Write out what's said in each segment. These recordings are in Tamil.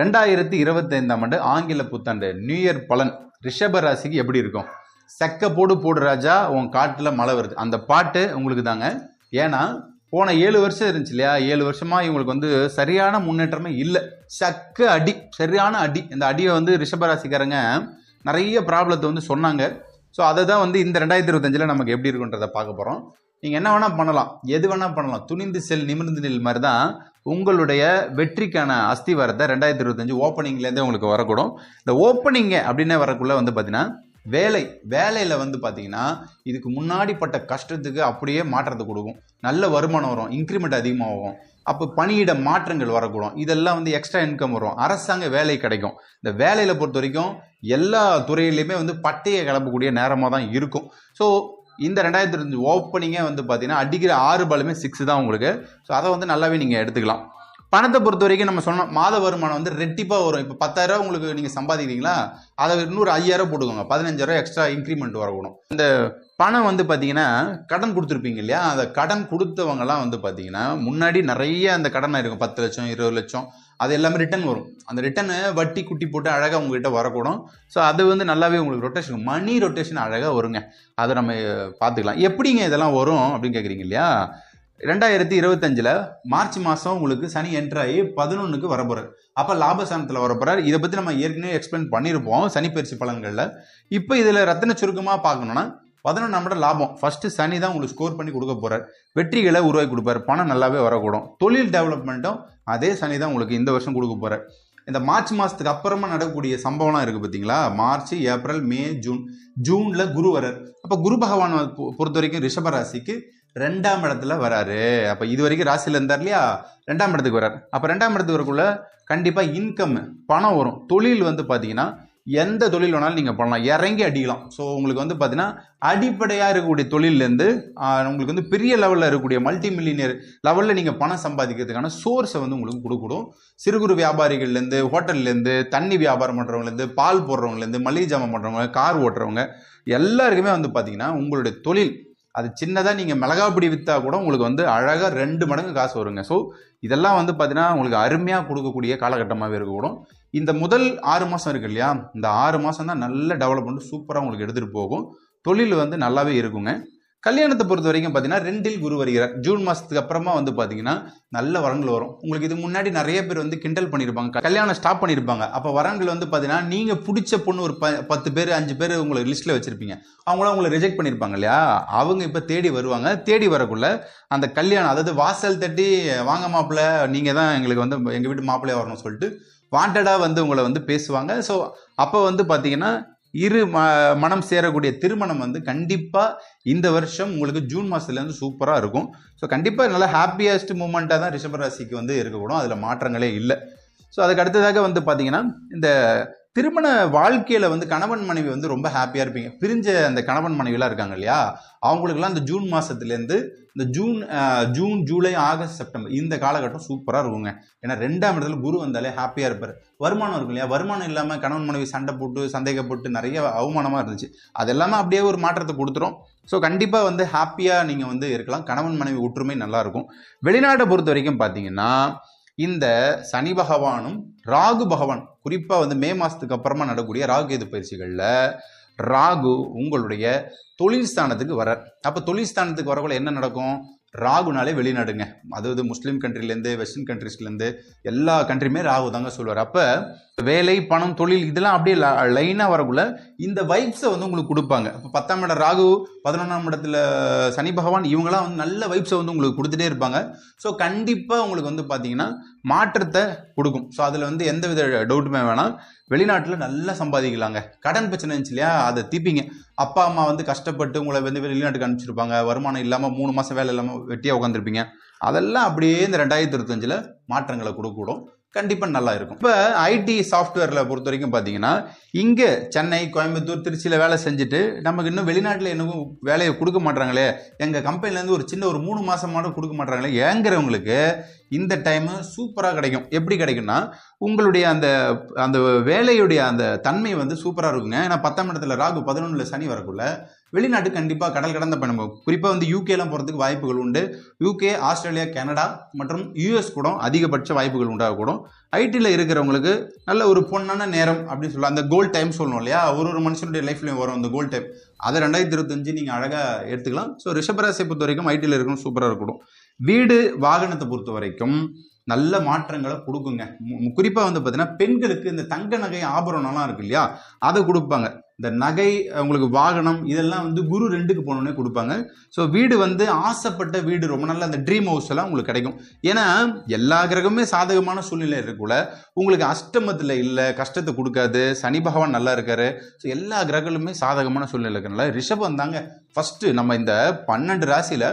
2025ஆம் ஆண்டு ஆங்கில புத்தாண்டு நியூ இயர் பலன் ரிஷப ராசிக்கு எப்படி இருக்கும்? செக்க போடு போடு ராஜா உன் காட்டுல மழை வருது, அந்த பாட்டு உங்களுக்கு தாங்க. ஏன்னா போன 7 வருஷம் இருந்துச்சு இல்லையா, 7 வருஷமா இவங்களுக்கு வந்து சரியான முன்னேற்றமே இல்லை. சக்க அடி, சரியான அடி. இந்த அடியை வந்து ரிஷபராசிக்காரங்க நிறைய ப்ராப்ளத்தை வந்து சொன்னாங்க. ஸோ அதை தான் வந்து இந்த 2025 நமக்கு எப்படி இருக்குன்றதை பார்க்க போகிறோம். நீங்கள் என்ன வேணால் பண்ணலாம், எது வேணால் பண்ணலாம், துணிந்து செல் நிமிர்ந்து நில் மாதிரி தான் உங்களுடைய வெற்றிக்கான அஸ்திவாரத்தை 2025 ஓப்பனிங்லேருந்தே உங்களுக்கு வரக்கூடும். இந்த ஓப்பனிங்க அப்படின்னே வரக்குள்ள வந்து பார்த்தீங்கன்னா வேலையில் வந்து பார்த்தீங்கன்னா இதுக்கு முன்னாடி பட்ட கஷ்டத்துக்கு அப்படியே மாற்றத்தை கொடுக்கும். நல்ல வருமானம் வரும், இன்க்ரிமெண்ட் அதிகமாகும். அப்போ பணியிட மாற்றங்கள் வரக்கூடும். இதெல்லாம் வந்து எக்ஸ்ட்ரா இன்கம் வரும், அரசாங்க வேலை கிடைக்கும். இந்த வேலையில் பொறுத்த வரைக்கும் எல்லா துறையிலையுமே வந்து பட்டையை கிளப்பக்கூடிய நேரமாக தான் இருக்கும். ஸோ இந்த 2025 ஓப்பனிங்கே வந்து பார்த்தீங்கன்னா அடிக்கிற 6 பாலுமே 6 தான் உங்களுக்கு. ஸோ அதை வந்து நல்லாவே நீங்கள் எடுத்துக்கலாம். பணத்தை பொறுத்த வரைக்கும் நம்ம சொன்னோம், மாத வருமானம் வந்து ரெட்டிப்பாக வரும். இப்போ 10,000 உங்களுக்கு நீங்கள் சம்பாதிக்கிறீங்களா, அதை இன்னொரு 5,000 போட்டுக்கோங்க, 15,000 எக்ஸ்ட்ரா இன்க்ரிமெண்ட் வரக்கூடும். இந்த பணம் வந்து பார்த்தீங்கன்னா கடன் கொடுத்துருப்பீங்க இல்லையா, அந்த கடன் கொடுத்தவங்கலாம் வந்து பார்த்தீங்கன்னா முன்னாடி நிறைய அந்த கடனாக இருக்கும், 10 லட்சம் 20 லட்சம், அது எல்லாமே ரிட்டர்ன் வரும். அந்த ரிட்டர்னு வட்டி குட்டி போட்டு அழகாக உங்ககிட்ட வரக்கூடும். ஸோ அது வந்து நல்லாவே உங்களுக்கு ரொட்டேஷன், மணி ரொட்டேஷன் அழகாக வருங்க. அதை நம்ம பார்த்துக்கலாம். எப்படிங்க இதெல்லாம் வரும் அப்படின்னு கேட்குறீங்க இல்லையா. 2025 மார்ச் மாதம் உங்களுக்கு சனி என்ட்ராகி 11க்கு வரப்போறார். அப்போ லாபஸ்தானத்தில் வரப்போறார். இதை பற்றி நம்ம ஏற்கனவே எக்ஸ்பிளைன் பண்ணியிருப்போம் சனி பயிற்சி பலன்களில். இப்போ இதில் ரத்தின சுருக்கமாக பார்க்கணும்னா 11ஆம் இடம் லாபம். ஃபர்ஸ்ட் சனி தான் உங்களுக்கு ஸ்கோர் பண்ணி கொடுக்க போறார், வெற்றிகளை உருவாக்கி கொடுப்பாரு, பணம் நல்லாவே வரக்கூடும். தொழில் டெவலப்மெண்ட்டும் அதே சனி தான் உங்களுக்கு இந்த வருஷம் கொடுக்க போறார். இந்த மார்ச் மாதத்துக்கு அப்புறமா நடக்கக்கூடிய சம்பவம்லாம் இருக்குது பார்த்தீங்களா, மார்ச் ஏப்ரல் மே ஜூனில் குரு வரார். அப்போ குரு பகவான் பொறுத்த வரைக்கும் ரிஷபராசிக்கு 2ஆம் இடத்துல வராரு. அப்போ இது வரைக்கும் ராசியில் இருந்தார் இல்லையா, 2ஆம் இடத்துக்கு வரார். அப்போ 2ஆம் இடத்துக்கு வரக்குள்ள கண்டிப்பாக இன்கம் பணம் வரும். தொழில் வந்து பார்த்தீங்கன்னா எந்த தொழில் வேணாலும் நீங்கள் பண்ணலாம், இறங்கி அடிக்கலாம். ஸோ உங்களுக்கு வந்து பார்த்தீங்கன்னா அடிப்படையாக இருக்கக்கூடிய தொழிலேருந்து உங்களுக்கு வந்து பெரிய லெவலில் இருக்கக்கூடிய மல்டி மில்லியனியர் லெவலில் நீங்கள் பணம் சம்பாதிக்கிறதுக்கான சோர்ஸை வந்து உங்களுக்கு கொடுக்கணும். சிறு குறு வியாபாரிகள்லேருந்து, ஹோட்டல்லேருந்து, தண்ணி வியாபாரம் பண்ணுறவங்கலேருந்து, பால் போடுறவங்கலேருந்து, மளிகை ஜாமான் பண்ணுறவங்க, கார் ஓட்டுறவங்க எல்லாருக்குமே வந்து பார்த்தீங்கன்னா உங்களுடைய தொழில் அது சின்னதாக நீங்கள் மிளகாப்பிடி விற்றா கூட உங்களுக்கு வந்து அழகாக 2 மடங்கு காசு வருங்க. ஸோ இதெல்லாம் வந்து பார்த்தீங்கன்னா உங்களுக்கு அருமையாக கொடுக்கக்கூடிய காலகட்டமாகவே இருக்கக்கூடும். இந்த முதல் 6 மாதம் இருக்கு இல்லையா, இந்த 6 மாதம் தான் நல்ல டெவலப்மெண்ட் சூப்பராக உங்களுக்கு எடுத்துகிட்டு போகும். தொழில் வந்து நல்லாவே இருக்குங்க. கல்யாணத்தை பொறுத்த வரைக்கும் பார்த்தீங்கன்னா 2இல் குரு வருகிறார். ஜூன் மாதத்துக்கு அப்புறமா வந்து பார்த்தீங்கன்னா நல்ல வரங்கள் வரும். உங்களுக்கு இது முன்னாடி நிறைய பேர் வந்து கிண்டல் பண்ணியிருப்பாங்க, கல்யாணம் ஸ்டாப் பண்ணியிருப்பாங்க. அப்போ வரங்கள் வந்து பார்த்தீங்கன்னா நீங்கள் பிடிச்ச பொண்ணு ஒரு 10 பேர் 5 பேர் உங்களை லிஸ்ட்டில் வச்சுருப்பீங்க, அவங்களாம் உங்களை ரிஜெக்ட் பண்ணியிருப்பாங்க இல்லையா, அவங்க இப்போ தேடி வருவாங்க. தேடி வரக்குள்ள அந்த கல்யாணம், அதாவது வாசல் தட்டி வாங்க மாப்பிள்ளை நீங்கள் தான் எங்களுக்கு வந்து எங்கள் வீட்டு மாப்பிள்ளையாக வரணும்னு சொல்லிட்டு வாண்டடாக வந்து உங்களை வந்து பேசுவாங்க. ஸோ அப்போ வந்து பார்த்தீங்கன்னா மனம் சேரக்கூடிய திருமணம் வந்து கண்டிப்பாக இந்த வருஷம் உங்களுக்கு ஜூன் மாதத்துலேருந்து சூப்பராக இருக்கும். ஸோ கண்டிப்பாக நல்லா ஹாப்பியஸ்ட் மூமெண்ட்டாக தான் ரிஷபராசிக்கு வந்து இருக்கக்கூடும், அதில் மாற்றங்களே இல்லை. ஸோ அதுக்கு அடுத்ததாக வந்து பார்த்தீங்கன்னா இந்த திருமண வாழ்க்கையில் வந்து கணவன் மனைவி வந்து ரொம்ப ஹாப்பியாக இருப்பீங்க. பிரிஞ்ச அந்த கணவன் மனைவிலாம் இருக்காங்க இல்லையா, அவங்களுக்குலாம் இந்த ஜூன் மாதத்துலேருந்து இந்த ஜூன் ஜூலை ஆகஸ்ட் செப்டம்பர் இந்த காலகட்டம் சூப்பராக இருக்குங்க. ஏன்னா 2ஆம் இடத்துல குரு வந்தாலே ஹாப்பியாக இருப்பார். வருமானம் இருக்கும் இல்லையா, வருமானம் இல்லாமல் கணவன் மனைவி சண்டை போட்டு சந்தேகப்பட்டு நிறைய அவமானமாக இருந்துச்சு, அது எல்லாமே அப்படியே ஒரு மாற்றத்தை கொடுத்துரும். ஸோ கண்டிப்பாக வந்து ஹாப்பியாக நீங்கள் வந்து இருக்கலாம். கணவன் மனைவி ஒற்றுமை நல்லாயிருக்கும். வெளிநாட்டை பொறுத்த வரைக்கும் பார்த்தீங்கன்னா இந்த சனி பகவானும் ராகு பகவான், குறிப்பாக வந்து மே மாதத்துக்கு அப்புறமா நடக்கக்கூடிய ராகு கேது பயிற்சிகளில் ராகு உங்களுடைய தொழில் ஸ்தானத்துக்கு வரார். அப்போ தொழில் ஸ்தானத்துக்கு வரக்குள்ள என்ன நடக்கும், ராகுனாலே வெளிநாடுங்க. அதாவது முஸ்லீம் கண்ட்ரிலேருந்து வெஸ்டர்ன் கண்ட்ரிஸ்லேருந்து எல்லா கண்ட்ரியுமே ராகு தாங்க சொல்லுவார். அப்போ வேலை பணம் தொழில் இதெல்லாம் அப்படியே லைனாக வரக்குள்ள இந்த வைப்ஸை வந்து உங்களுக்கு கொடுப்பாங்க. இப்போ 10ஆம் இடம் ராகு, 11ஆம் இடத்துல சனி பகவான், இவங்களாம் வந்து நல்ல வைப்ஸை வந்து உங்களுக்கு கொடுத்துட்டே இருப்பாங்க. ஸோ கண்டிப்பாக உங்களுக்கு வந்து பார்த்தீங்கன்னா மாற்றத்தை கொடுக்கும். ஸோ அதில் வந்து எந்த வித டவுட்டுமே வேணாம். வெளிநாட்டில் நல்லா சம்பாதிக்கலாங்க. கடன் பிரச்சனை இருந்துச்சு இல்லையா, அதை தீப்பிங்க. அப்பா அம்மா வந்து கஷ்டப்பட்டு உங்களை வந்து வெளிநாட்டுக்கு அனுப்பிச்சிருப்பாங்க, வருமானம் இல்லாமல் 3 மாதம் வேலை இல்லாமல் வெட்டியாக உட்காந்துருப்பீங்க. அதெல்லாம் அப்படியே இந்த 2025 மாற்றங்களை கொடுக்கூடும். கண்டிப்பாக நல்லா இருக்கும். இப்போ ஐடி சாஃப்ட்வேரில் பொறுத்த வரைக்கும் பார்த்தீங்கன்னா இங்கே சென்னை, கோயம்புத்தூர், திருச்சியில் வேலை செஞ்சுட்டு நமக்கு இன்னும் வெளிநாட்டில் என்னவும் வேலையை கொடுக்க மாட்டாங்களே, எங்கள் கம்பெனிலேருந்து ஒரு சின்ன ஒரு 3 மாதம் கொடுக்க மாட்டாங்களே ஏங்கிறவங்களுக்கு இந்த டைமு சூப்பராக கிடைக்கும். எப்படி கிடைக்கும்னா உங்களுடைய அந்த வேலையுடைய அந்த தன்மை வந்து சூப்பராக இருக்குங்க. ஏன்னா 10ஆம் இடத்துல ராகு, 11ல் சனி வரக்குள்ள வெளிநாட்டு கண்டிப்பாக கடல் கடந்த பயணம், குறிப்பாக வந்து யூகேலாம் போகிறதுக்கு வாய்ப்புகள் உண்டு. யூகே, ஆஸ்திரேலியா, கனடா மற்றும் யூஎஸ் கூட அதிகபட்ச வாய்ப்புகள் உண்டாகக்கூடும். ஐடியில் இருக்கிறவங்களுக்கு நல்ல ஒரு பொன்னான நேரம் அப்படின்னு சொல்லலாம். அந்த கோல்ட் டைம் சொல்லணும் இல்லையா, ஒரு மனுஷனுடைய லைஃப்லையும் வரும் அந்த கோல்ட் டைம். அதை 2025 நீங்கள் அழகாக எடுத்துக்கலாம். ஸோ ரிஷபராசியை பொறுத்த வரைக்கும் ஐடியில் இருக்கணும், சூப்பராக இருக்கணும். வீடு வாகனத்தை பொறுத்த வரைக்கும் நல்ல மாற்றங்களை கொடுக்குங்க. குறிப்பாக வந்து பார்த்தீங்கன்னா பெண்களுக்கு இந்த தங்க நகை ஆபரணம்லாம் இருக்கு இல்லையா, அதை கொடுப்பாங்க. இந்த நகை, உங்களுக்கு வாகனம், இதெல்லாம் வந்து குரு 2க்கு போனோடனே கொடுப்பாங்க. ஸோ வீடு வந்து ஆசைப்பட்ட வீடு, ரொம்ப நல்ல அந்த ட்ரீம் ஹவுஸ் எல்லாம் உங்களுக்கு கிடைக்கும். ஏன்னா எல்லா கிரகமே சாதகமான சூழ்நிலை இருக்கக்குள்ள உங்களுக்கு அஷ்டமத்தில் இல்லை, கஷ்டத்தை கொடுக்காது. சனி பகவான் நல்லா இருக்காரு. ஸோ எல்லா கிரகங்களுமே சாதகமான சூழ்நிலை இருக்கிறனால ரிஷபம் தாங்க ஃபர்ஸ்ட். நம்ம இந்த 12 ராசியில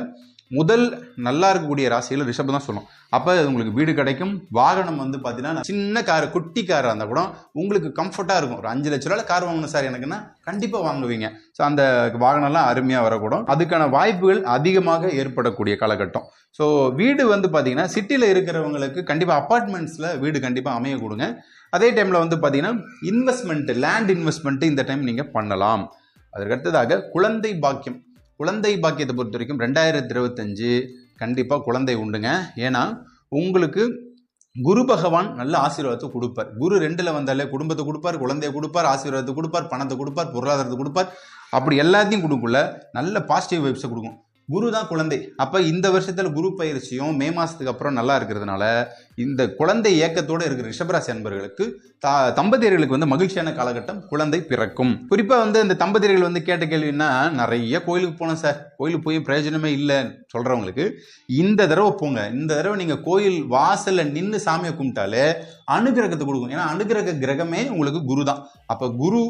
முதல் நல்லா இருக்கக்கூடிய ராசியில் ரிஷபம் தான் சொல்லணும். அப்போ உங்களுக்கு வீடு கிடைக்கும். வாகனம் வந்து பார்த்தீங்கன்னா சின்ன கார், குட்டி காராக இருந்தால் கூட உங்களுக்கு கம்ஃபர்ட்டாக இருக்கும். ஒரு 5 லட்ச ரூபாய் கார் வாங்கணும் சார் எனக்குன்னா கண்டிப்பாக வாங்குவீங்க. ஸோ அந்த வாகனம்லாம் அருமையாக வரக்கூடும். அதுக்கான வாய்ப்புகள் அதிகமாக ஏற்படக்கூடிய காலகட்டம். ஸோ வீடு வந்து பார்த்தீங்கன்னா சிட்டியில் இருக்கிறவங்களுக்கு கண்டிப்பாக அப்பார்ட்மெண்ட்ஸில் வீடு கண்டிப்பாக அமைய கொடுங்க. அதே டைமில் வந்து பார்த்தீங்கன்னா இன்வெஸ்ட்மெண்ட், லேண்ட் இன்வெஸ்ட்மெண்ட் இந்த டைம் நீங்கள் பண்ணலாம். அதற்கடுத்ததாக குழந்தை பாக்கியம். குழந்தை பாக்கியத்தை பொறுத்த வரைக்கும் 2025 கண்டிப்பாக குழந்தை உண்டுங்க. ஏன்னா உங்களுக்கு குரு பகவான் நல்ல ஆசீர்வாதத்தை கொடுப்பார். குரு 2ல் வந்தாலே குடும்பத்தை கொடுப்பார், குழந்தைய கொடுப்பார், ஆசீர்வாதத்தை கொடுப்பார், பணத்தை கொடுப்பார், பொருளாதாரத்தை கொடுப்பார். அப்படி எல்லாத்தையும் கொடுக்குள்ள நல்ல பாசிட்டிவ் வைப்ஸை கொடுக்கும். குரு தான் குழந்தை. அப்போ இந்த வருஷத்தில் குரு பயிற்சியும் மே மாதத்துக்கு அப்புறம் நல்லா இருக்கிறதுனால இந்த குழந்தை ஏக்கத்தோடு இருக்கிற ரிஷபராசி அன்பர்களுக்கு தம்பதியர்களுக்கு வந்து மகிழ்ச்சியான காலகட்டம், குழந்தை பிறக்கும். குறிப்பாக வந்து இந்த தம்பதியர்கள் வந்து கேட்ட கேள்வின்னா, நிறைய கோயிலுக்கு போனோம் சார், கோயிலுக்கு போய் பிரயோஜனமே இல்லைன்னு சொல்கிறவங்களுக்கு இந்த தடவை போங்க. இந்த தடவை நீங்கள் கோயில் வாசலில் நின்று சாமியை கும்பிட்டாலே அனுகிரகத்தை கொடுக்கும். ஏன்னா அனுகிரக கிரகமே உங்களுக்கு குரு தான். அப்போ குரு,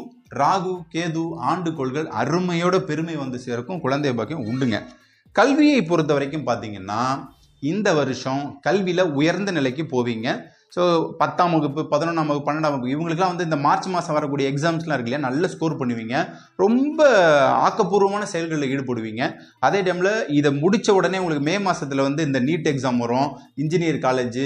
ராகு, கேது ஆண்டுகோள்கள் அருமையோட பெருமை வந்து சேர்க்கும். குழந்தை பாக்கியம் உண்டுங்க. கல்வியை பொறுத்த வரைக்கும் பார்த்தீங்கன்னா இந்த வருஷம் கல்வியில் உயர்ந்த நிலைக்கு போவீங்க. ஸோ 10ஆம் வகுப்பு, 11ஆம் வகுப்பு, 12ஆம் வகுப்பு இவங்களுக்குலாம் வந்து இந்த மார்ச் மாதம் வரக்கூடிய எக்ஸாம்ஸ்லாம் இருக்கு இல்லையா, நல்ல ஸ்கோர் பண்ணுவீங்க. ரொம்ப ஆக்கப்பூர்வமான செயல்களில் ஈடுபடுவீங்க. அதே டைமில் இதை முடித்த உடனே உங்களுக்கு மே மாதத்தில் வந்து இந்த நீட் எக்ஸாம் வரும். இன்ஜினியர் காலேஜ்,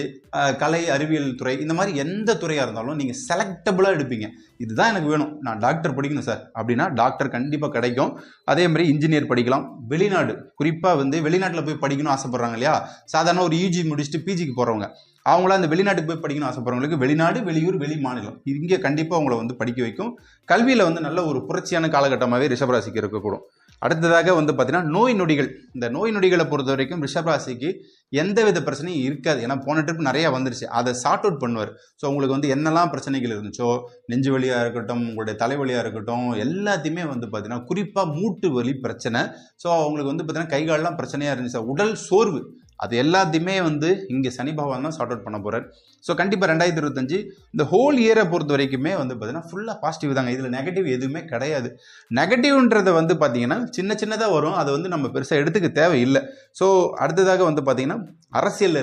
கலை அறிவியல் துறை, இந்த மாதிரி எந்த துறையாக இருந்தாலும் நீங்கள் செலக்டபுளாக எடுப்பீங்க. இதுதான் எனக்கு வேணும், நான் டாக்டர் படிக்கணும் சார் அப்படின்னா டாக்டர் கண்டிப்பாக கிடைக்கும். அதே மாதிரி இன்ஜினியர் படிக்கலாம். வெளிநாடு, குறிப்பாக வந்து வெளிநாட்டில் போய் படிக்கணும்னு ஆசைப்படுறாங்க இல்லையா, சாதாரண ஒரு யூஜி முடிச்சுட்டு பிஜிக்கு போகிறவங்க, அவங்களாம் அந்த வெளிநாட்டுக்கு போய் படிக்கணும் ஆசைப்படுறவங்களுக்கு வெளிநாடு, வெளியூர், வெளி மாநிலம் இங்கே கண்டிப்பாக அவங்கள வந்து படிக்க வைக்கும். கல்வியில் வந்து நல்ல ஒரு புரட்சியான காலகட்டமாகவே ரிஷபராசிக்கு இருக்கக்கூடும். அடுத்ததாக வந்து பார்த்தீங்கன்னா நோய் நொடிகள். இந்த நோய் நொடிகளை பொறுத்த வரைக்கும் ரிஷபராசிக்கு எந்தவித பிரச்சனையும் இருக்காது. ஏன்னா போன ட்ரிப் நிறையா வந்துருச்சு, அதை சார்ட் அவுட் பண்ணுவார். ஸோ உங்களுக்கு வந்து என்னெல்லாம் பிரச்சனைகள் இருந்துச்சோ, நெஞ்சு வலியாக இருக்கட்டும், உங்களுடைய தலைவலியாக இருக்கட்டும், எல்லாத்தையுமே வந்து பார்த்தீங்கன்னா குறிப்பாக மூட்டு வலி பிரச்சனை, ஸோ அவங்களுக்கு வந்து பார்த்தீங்கன்னா கை காலெலாம் பிரச்சனையாக இருந்துச்சு, உடல் சோர்வு, அது எல்லாத்தையுமே வந்து இங்கே சனி பகவான் தான் சார்ட் அவுட் பண்ண போகிறார். ஸோ கண்டிப்பாக 2025 இந்த ஹோல் இயரை பொறுத்த வரைக்குமே வந்து பார்த்தீங்கன்னா ஃபுல்லாக பாசிட்டிவ் தாங்க. இதில் நெகட்டிவ் எதுவுமே கிடையாது. நெகட்டிவ்ன்றதை வந்து பார்த்தீங்கன்னா சின்ன சின்னதாக வரும், அதை வந்து நம்ம பெருசாக எடுத்துக்க தேவையில்லை. ஸோ அடுத்ததாக வந்து பார்த்தீங்கன்னா அரசியலில்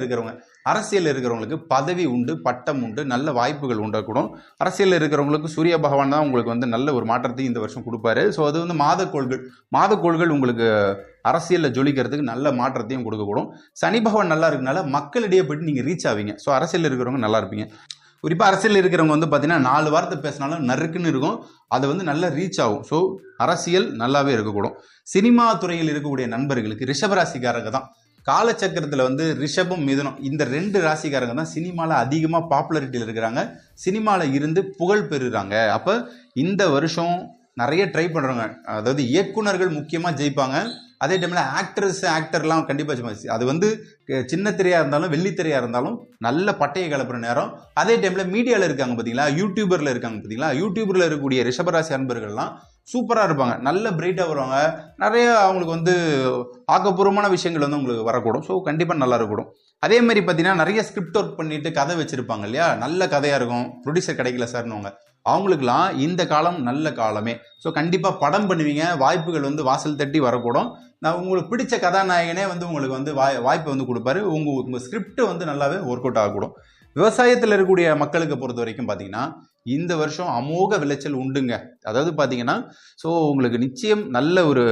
இருக்கிறவங்களுக்கு பதவி உண்டு, பட்டம் உண்டு, நல்ல வாய்ப்புகள் உண்டாக்கூடும். அரசியலில் இருக்கிறவங்களுக்கு சூரிய பகவான் தான் உங்களுக்கு வந்து நல்ல ஒரு மாற்றத்தையும் இந்த வருஷம் கொடுப்பாரு. ஸோ அது வந்து மாதக்கோள்கள் உங்களுக்கு அரசியலில் ஜொலிக்கிறதுக்கு நல்ல மாற்றத்தையும் கொடுக்கக்கூடும். சனி பகவான் நல்லா இருக்கனால மக்களிடையே போயிட்டு நீங்கள் ரீச் ஆவீங்க. ஸோ அரசியலில் இருக்கிறவங்க நல்லா இருப்பீங்க. குறிப்பாக அரசியலில் இருக்கிறவங்க வந்து பார்த்தீங்கன்னா 4 வார்த்தை பேசினாலும் நறுக்குன்னு இருக்கும், அது வந்து நல்லா ரீச் ஆகும். ஸோ அரசியல் நல்லாவே இருக்கக்கூடும். சினிமா துறையில் இருக்கக்கூடிய நண்பர்களுக்கு ரிஷபராசிக்காரங்க தான் காலச்சக்கரத்தில் வந்து ரிஷபம், மிதுனம் இந்த 2 ராசிக்காரங்க தான் சினிமாவில் அதிகமாக பாப்புலரிட்டியில் இருக்கிறாங்க, சினிமாவில் இருந்து புகழ் பெறுறாங்க. அப்போ இந்த வருஷம் நிறைய ட்ரை பண்ணுறாங்க. அதாவது இயக்குனர்கள் முக்கியமாக ஜெயிப்பாங்க. அதே டைமில் ஆக்டர்லாம் கண்டிப்பாக ஜெயிப்பாங்க. அது வந்து சின்ன திரையாக இருந்தாலும் வெள்ளித்திரையாக இருந்தாலும் நல்ல பட்டையை கிளப்புற நேரம். அதே டைமில் மீடியாவில் இருக்காங்க பார்த்தீங்களா, யூடியூபரில் இருக்காங்க பார்த்தீங்களா, யூடியூபரில் இருக்கக்கூடிய ரிஷபராசி அன்பர்கள்லாம் சூப்பராக இருப்பாங்க, நல்ல பிரைட்டாக வருவாங்க. நிறைய அவங்களுக்கு வந்து ஆக்கப்பூர்வமான விஷயங்கள் வந்து உங்களுக்கு வரக்கூடும். ஸோ கண்டிப்பாக நல்லா இருக்கக்கூடும். அதே மாதிரி பார்த்தீங்கன்னா நிறைய ஸ்கிரிப்ட் ஒர்க் பண்ணிட்டு கதை வச்சுருப்பாங்க இல்லையா, நல்ல கதையாக இருக்கும், ப்ரொடியூசர் கிடைக்கல சார்னுவாங்க, அவங்களுக்குலாம் இந்த காலம் நல்ல காலமே. ஸோ கண்டிப்பாக படம் பண்ணுவீங்க, வாய்ப்புகள் வந்து வாசல் தட்டி வரக்கூடும். நான் உங்களுக்கு பிடிச்ச கதாநாயகனே வந்து உங்களுக்கு வந்து வாய்ப்பை வந்து கொடுப்பாரு. உங்கள் ஸ்கிரிப்ட் வந்து நல்லாவே ஒர்க் அவுட் ஆகக்கூடும். விவசாயத்தில் இருக்கக்கூடிய மக்களுக்கு பொறுத்த வரைக்கும் பார்த்தீங்கன்னா இந்த வருஷம் அமோக விளைச்சல் உண்டுங்க. அதாவது பார்த்தீங்கன்னா, ஸோ உங்களுக்கு நிச்சயம் நல்ல ஒரு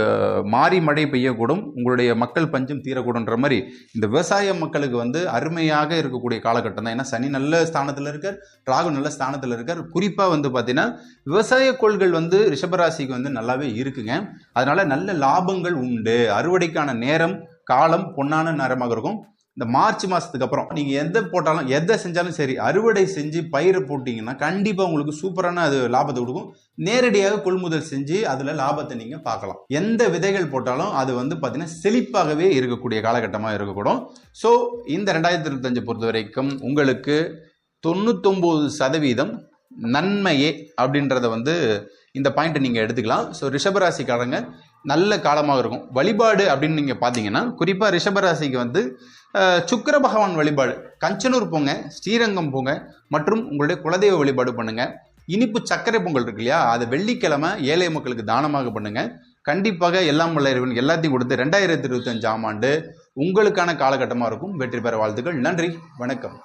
மாறி மழை பெய்யக்கூடும், உங்களுடைய மக்கள் பஞ்சம் தீரக்கூடுன்ற மாதிரி இந்த விவசாய மக்களுக்கு வந்து அருமையாக இருக்கக்கூடிய காலகட்டம் தான். ஏன்னா சனி நல்ல ஸ்தானத்தில் இருக்கார், ராகு நல்ல ஸ்தானத்தில் இருக்கார். குறிப்பாக வந்து பார்த்தீங்கன்னா விவசாய கோள்கள் வந்து ரிஷபராசிக்கு வந்து நல்லாவே இருக்குங்க. அதனால நல்ல லாபங்கள் உண்டு. அறுவடைக்கான நேரம் காலம் பொன்னான நேரமாக இருக்கும். இந்த மார்ச் மாதத்துக்கு அப்புறம் நீங்கள் எதை போட்டாலும் எதை செஞ்சாலும் சரி, அறுவடை செஞ்சு பயிரை போட்டிங்கன்னா கண்டிப்பாக உங்களுக்கு சூப்பரான அது லாபத்தை கொடுக்கும். நேரடியாக கொள்முதல் செஞ்சு அதில் லாபத்தை நீங்கள் பார்க்கலாம். எந்த விதைகள் போட்டாலும் அது வந்து பார்த்தீங்கன்னா செழிப்பாகவே இருக்கக்கூடிய காலகட்டமாக இருக்கக்கூடும். ஸோ இந்த 2025 பொறுத்த வரைக்கும் உங்களுக்கு 99% நன்மையே அப்படின்றத வந்து இந்த பாயிண்ட்டை நீங்கள் எடுத்துக்கலாம். ஸோ ரிஷபராசிக்காரங்க நல்ல காலமாக இருக்கும். வழிபாடு அப்படின்னு நீங்கள் பார்த்தீங்கன்னா குறிப்பாக ரிஷபராசிக்கு வந்து சுக்கிர பகவான் வழிபாடு, கஞ்சனூர் போங்க, ஸ்ரீரங்கம் போங்க, மற்றும் உங்களுடைய குலதெய்வ வழிபாடு பண்ணுங்க. இனிப்பு சர்க்கரை பொங்கல் இருக்கு இல்லையா, அதை வெள்ளிக்கிழமை ஏழை மக்களுக்கு தானமாக பண்ணுங்க. கண்டிப்பாக எல்லாம் வல்ல இறைவன் எல்லாத்தையும் கொடுத்து 2025 ஆண்டு உங்களுக்கான காலகட்டமாக இருக்கும். வெற்றி பெற வாழ்த்துக்கள். நன்றி, வணக்கம்.